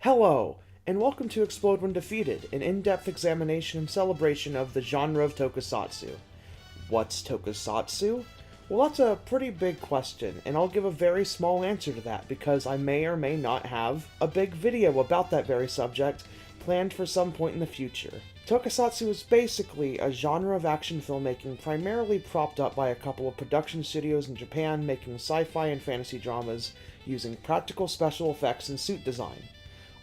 Hello, and welcome to Explode When Defeated, an in-depth examination and celebration of the genre of tokusatsu. What's tokusatsu? Well, that's a pretty big question, and I'll give a very small answer to that because I may or may not have a big video about that very subject planned for some point in the future. Tokusatsu is basically a genre of action filmmaking primarily propped up by a couple of production studios in Japan making sci-fi and fantasy dramas using practical special effects and suit design.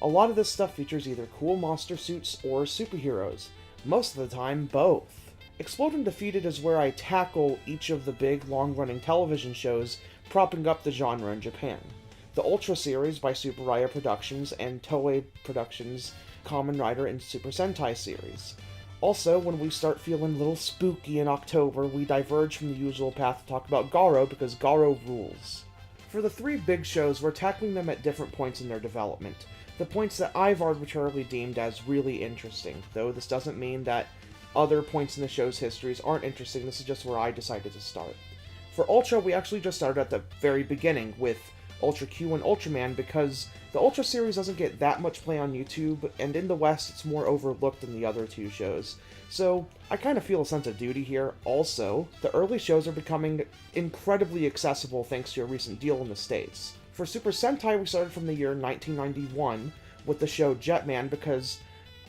A lot of this stuff features either cool monster suits or superheroes. Most of the time, both. Explode When Defeated is where I tackle each of the big, long-running television shows propping up the genre in Japan. The Ultra series by Super Raya Productions and Toei Productions' Kamen Rider and Super Sentai series. Also, when we start feeling a little spooky in October, we diverge from the usual path to talk about Garo because Garo rules. For the three big shows, we're tackling them at different points in their development. The points that I've arbitrarily deemed as really interesting, though this doesn't mean that other points in the show's histories aren't interesting, this is just where I decided to start. For Ultra, we actually just started at the very beginning with Ultra Q and Ultraman because the Ultra series doesn't get that much play on YouTube, and in the West it's more overlooked than the other two shows. So I kind of feel a sense of duty here. Also, the early shows are becoming incredibly accessible thanks to a recent deal in the States. For Super Sentai, we started from the year 1991 with the show Jetman because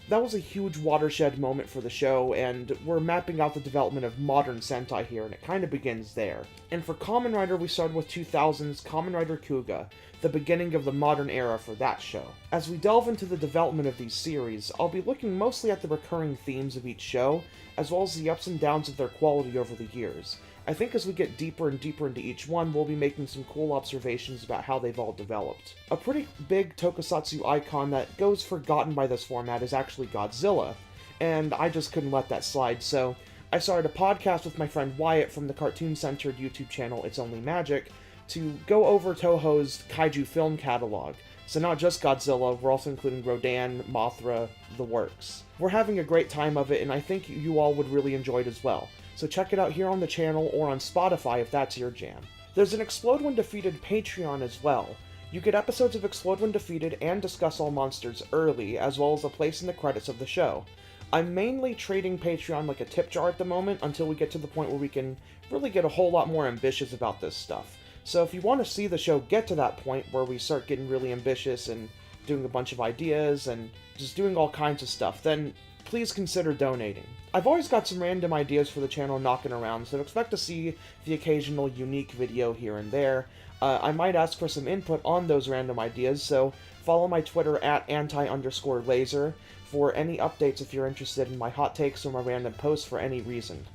that was a huge watershed moment for the show, and we're mapping out the development of modern Sentai here, and it kind of begins there. And for Kamen Rider, we started with 2000's Kamen Rider Kuga, the beginning of the modern era for that show. As we delve into the development of these series, I'll be looking mostly at the recurring themes of each show, as well as the ups and downs of their quality over the years. I think as we get deeper and deeper into each one, we'll be making some cool observations about how they've all developed. A pretty big tokusatsu icon that goes forgotten by this format is actually Godzilla, and I just couldn't let that slide, so I started a podcast with my friend Wyatt from the cartoon-centered YouTube channel It's Only Magic to go over Toho's kaiju film catalog. So not just Godzilla, we're also including Rodan, Mothra, the works. We're having a great time of it, and I think you all would really enjoy it as well. So check it out here on the channel or on Spotify if that's your jam. There's an Explode When Defeated Patreon as well. You get episodes of Explode When Defeated and Discuss All Monsters early, as well as a place in the credits of the show. I'm mainly treating Patreon like a tip jar at the moment until we get to the point where we can really get a whole lot more ambitious about this stuff. So if you want to see the show get to that point where we start getting really ambitious and doing a bunch of ideas and just doing all kinds of stuff, then please consider donating. I've always got some random ideas for the channel knocking around, so expect to see the occasional unique video here and there. I might ask for some input on those random ideas, so follow my Twitter at @anti_laser for any updates if you're interested in my hot takes or my random posts for any reason.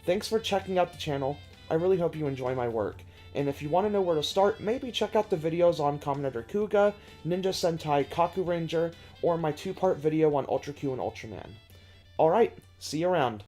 Thanks for checking out the channel. I really hope you enjoy my work. And if you want to know where to start, maybe check out the videos on Kamen Rider Kuga, Ninja Sentai Kaku Ranger, or my two-part video on Ultra Q and Ultraman. Alright, see you around.